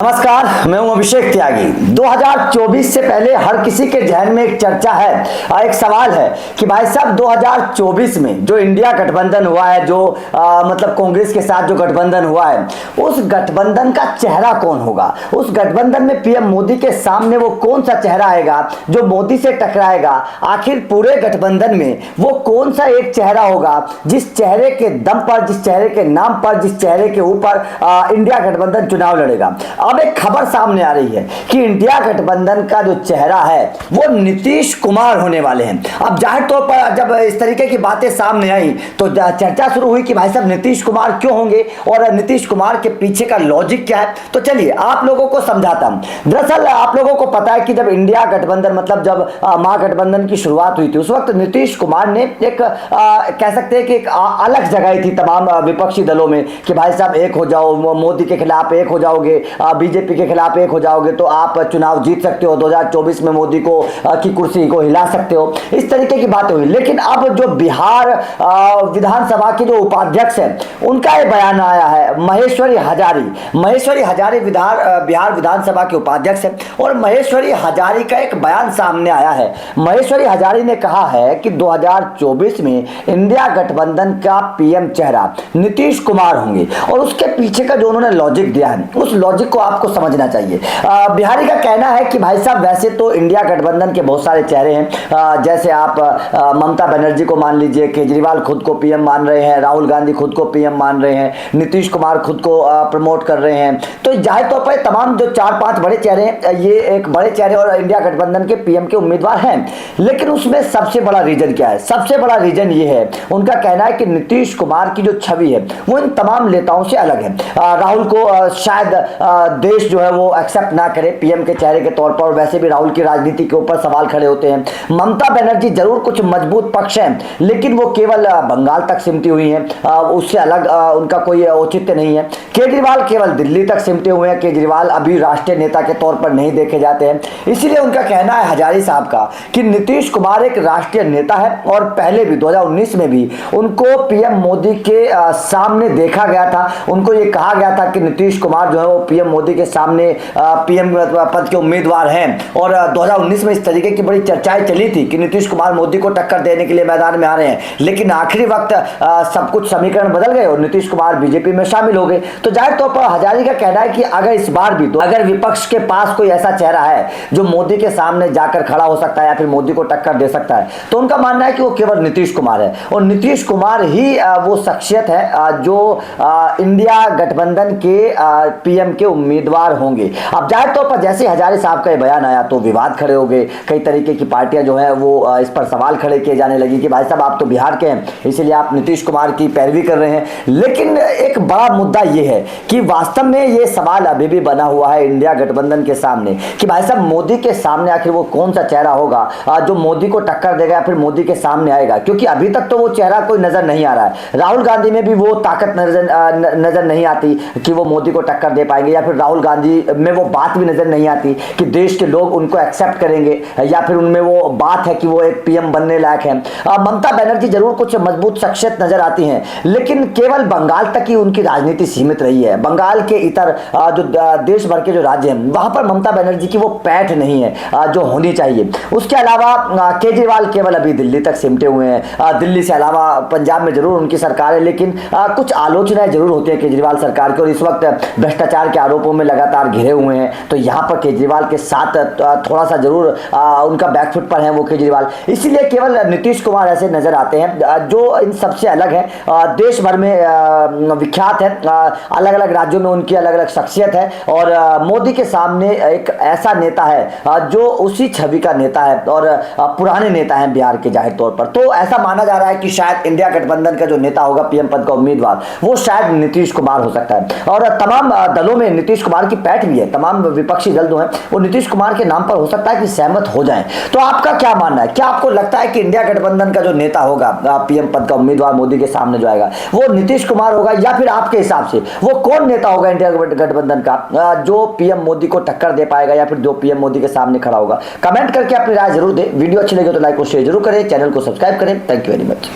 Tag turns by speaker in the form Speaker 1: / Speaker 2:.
Speaker 1: नमस्कार, मैं हूं अभिषेक त्यागी। 2024 से पहले हर किसी के जहन में एक चर्चा है और एक सवाल है कि भाई साहब 2024 में जो इंडिया गठबंधन हुआ है, जो मतलब कांग्रेस के साथ जो गठबंधन हुआ है, उस गठबंधन का चेहरा कौन होगा। उस गठबंधन में पीएम मोदी के सामने वो कौन सा चेहरा आएगा जो मोदी से टकराएगा। आखिर पूरे गठबंधन में वो कौन सा एक चेहरा होगा जिस चेहरे के दम पर, जिस चेहरे के नाम पर, जिस चेहरे के ऊपर इंडिया गठबंधन चुनाव लड़ेगा। अब एक खबर सामने आ रही है कि इंडिया गठबंधन का जो चेहरा है वो नीतीश कुमार होने वाले हैं। अब जाहिर तौर पर जब इस तरीके की बातें सामने आई तो चर्चा शुरू हुई कि भाई साहब नीतीश कुमार क्यों होंगे और नीतीश कुमार के पीछे का लॉजिक क्या है। तो चलिए आप लोगों को समझाता हूं। दरअसल आप लोगों को पता है कि जब इंडिया गठबंधन मतलब जब महागठबंधन की शुरुआत हुई थी, उस वक्त नीतीश कुमार ने एक कह सकते हैं कि एक अलग जगाई थी तमाम विपक्षी दलों में कि भाई साहब एक हो जाओ, मोदी के खिलाफ एक हो जाओगे, बीजेपी के खिलाफ एक हो जाओगे तो आप चुनाव जीत सकते हो, 2024 में मोदी को की कुर्सी को हिला सकते हो। इस तरीके की बातें हुई। लेकिन अब जो बिहार विधानसभा के जो उपाध्यक्ष हैं उनका ये बयान आया है। महेश्वरी हजारी बिहार विधानसभा के उपाध्यक्ष हैं और महेश्वरी हजारी का एक बयान सामने आया है। महेश्वरी हजारी ने कहा है कि 2024 में इंडिया गठबंधन का पीएम चेहरा नीतीश कुमार होंगे और उसके पीछे का जो उन्होंने लॉजिक दिया है उस लॉजिक को आपको समझना चाहिए। बिहारी का कहना है कि भाई साहब वैसे तो इंडिया गठबंधन के बहुत सारे चेहरे हैं, जैसे आप ममता बनर्जी को मान लीजिए, केजरीवाल खुद को पीएम मान रहे हैं, राहुल गांधी खुद को पीएम मान रहे हैं, नीतीश कुमार खुद को प्रमोट कर रहे हैं। तो जाहिर तौर पर तमाम जो 4-5 बड़े चेहरे हैं, ये एक बड़े चेहरे और इंडिया गठबंधन के पीएम के उम्मीदवार हैं। लेकिन उसमें सबसे बड़ा रीजन क्या है? सबसे बड़ा रीजन ये है, उनका कहना है कि नीतीश कुमार की जो छवि है वो इन तमाम नेताओं से अलग है। राहुल को शायद देश जो है वो एक्सेप्ट ना करे पीएम के चेहरे के तौर पर, वैसे भी राहुल की राजनीति के ऊपर सवाल खड़े होते हैं। ममता बनर्जी जरूर कुछ मजबूत पक्ष है लेकिन वो केवल बंगाल तक सिमटी हुई हैं, उससे अलग उनका कोई औचित्य नहीं है। केजरीवाल केवल दिल्ली तक सिमटे हुए हैं, केजरीवाल अभी राष्ट्रीय नेता के तौर पर नहीं देखे जाते हैं। इसीलिए उनका कहना है हजारी साहब का कि नीतीश कुमार एक राष्ट्रीय नेता है और पहले भी 2019 में भी उनको पीएम मोदी के सामने देखा गया था। उनको ये कहा गया था कि नीतीश कुमार जो है वो पीएम मोदी के सामने पीएम पद के उम्मीदवार हैं और 2019 में इस तरीके की बड़ी चर्चाएं चली थी कि नीतीश कुमार मोदी को टक्कर देने के लिए मैदान में आ रहे हैं। लेकिन आखिरी वक्त सब कुछ समीकरण बदल गए और नीतीश कुमार बीजेपी में शामिल हो गए। तो जाहिर तौर पर हजारी का कहना है कि अगर इस बार भी तो अगर विपक्ष के पास कोई ऐसा चेहरा है जो मोदी के सामने जाकर खड़ा हो सकता है या फिर मोदी को टक्कर दे सकता है तो उनका मानना है कि वो केवल नीतीश कुमार है और नीतीश कुमार ही वो शख्सियत है जो इंडिया गठबंधन के पीएम के उम्मीदवार होंगे। अब जाहिर तौर पर जैसे हजारे साहब का बयान आया तो विवाद खड़े हो गए, कई तरीके की पार्टियां जो है वो इस पर सवाल खड़े किए जाने लगी कि भाई साहब आप तो बिहार के हैं इसलिए आप नीतीश कुमार की पैरवी कर रहे हैं। लेकिन एक बड़ा मुद्दा यह है कि वास्तव में ये सवाल अभी भी बना हुआ है इंडिया गठबंधन के सामने कि भाई साहब मोदी के सामने आखिर वो कौन सा चेहरा होगा जो मोदी को टक्कर देगा या फिर मोदी के सामने आएगा, क्योंकि अभी तक तो वो चेहरा कोई नजर नहीं आ रहा है। राहुल गांधी में भी वो ताकत नजर नहीं आती कि वो मोदी को टक्कर दे पाएंगे या फिर राहुल गांधी में वो बात भी नजर नहीं आती कि देश के लोग उनको एक्सेप्ट करेंगे या फिर उनमें वो बात है कि वो एक पीएम बनने लायक है। ममता बनर्जी जरूर कुछ मजबूत शख्सियत नजर आती हैं लेकिन केवल बंगाल तक ही उनकी राजनीति सीमित रही है। बंगाल के इतर जो देश भर के जो राज्य हैं वहां पर ममता बनर्जी की वो पैठ नहीं है जो होनी चाहिए। उसके अलावा केजरीवाल केवल अभी दिल्ली तक सिमटे हुए हैं। दिल्ली से अलावा पंजाब में जरूर उनकी सरकार है लेकिन कुछ आलोचनाएं जरूर होती है केजरीवाल सरकार की और इस वक्त भ्रष्टाचार के आरोपों में लगातार घिरे हुए हैं। तो यहाँ पर केजरीवाल के साथ थोड़ा सा जरूर उनका बैकफुट पर है वो केजरीवाल, इसीलिए केवल नीतीश कुमार ऐसे नजर आते हैं जो इन सबसे अलग है, देश भर में विख्यात है, अलग अलग राज्यों में उनकी अलग अलग शख्सियत है और मोदी के सामने एक ऐसा नेता है जो उसी छवि का नेता है और पुराने नेता हैं बिहार के जाहिर तौर पर। तो ऐसा माना जा रहा है कि शायद इंडिया गठबंधन का जो नेता होगा पीएम पद का उम्मीदवार वो शायद नीतीश कुमार हो सकता है और तमाम दलों में नीतीश कुमार की पैठ भी है। तमाम विपक्षी दल जो है वो नीतीश कुमार के नाम पर हो सकता है कि सहमत हो जाएं। तो आपका क्या मानना है? क्या आपको लगता है कि इंडिया गठबंधन का जो नेता होगा पीएम पद का उम्मीदवार मोदी के सामने जो आएगा वो नीतीश कुमार होगा या फिर आपके हिसाब से वो कौन नेता होगा इंडिया गठबंधन का जो पीएम मोदी को टक्कर दे पाएगा या फिर जो पीएम मोदी के सामने खड़ा होगा? कमेंट करके अपनी राय जरूर दें। वीडियो अच्छी लगे तो लाइक और शेयर जरूर करें, चैनल को सब्सक्राइब करें। Thank you very much.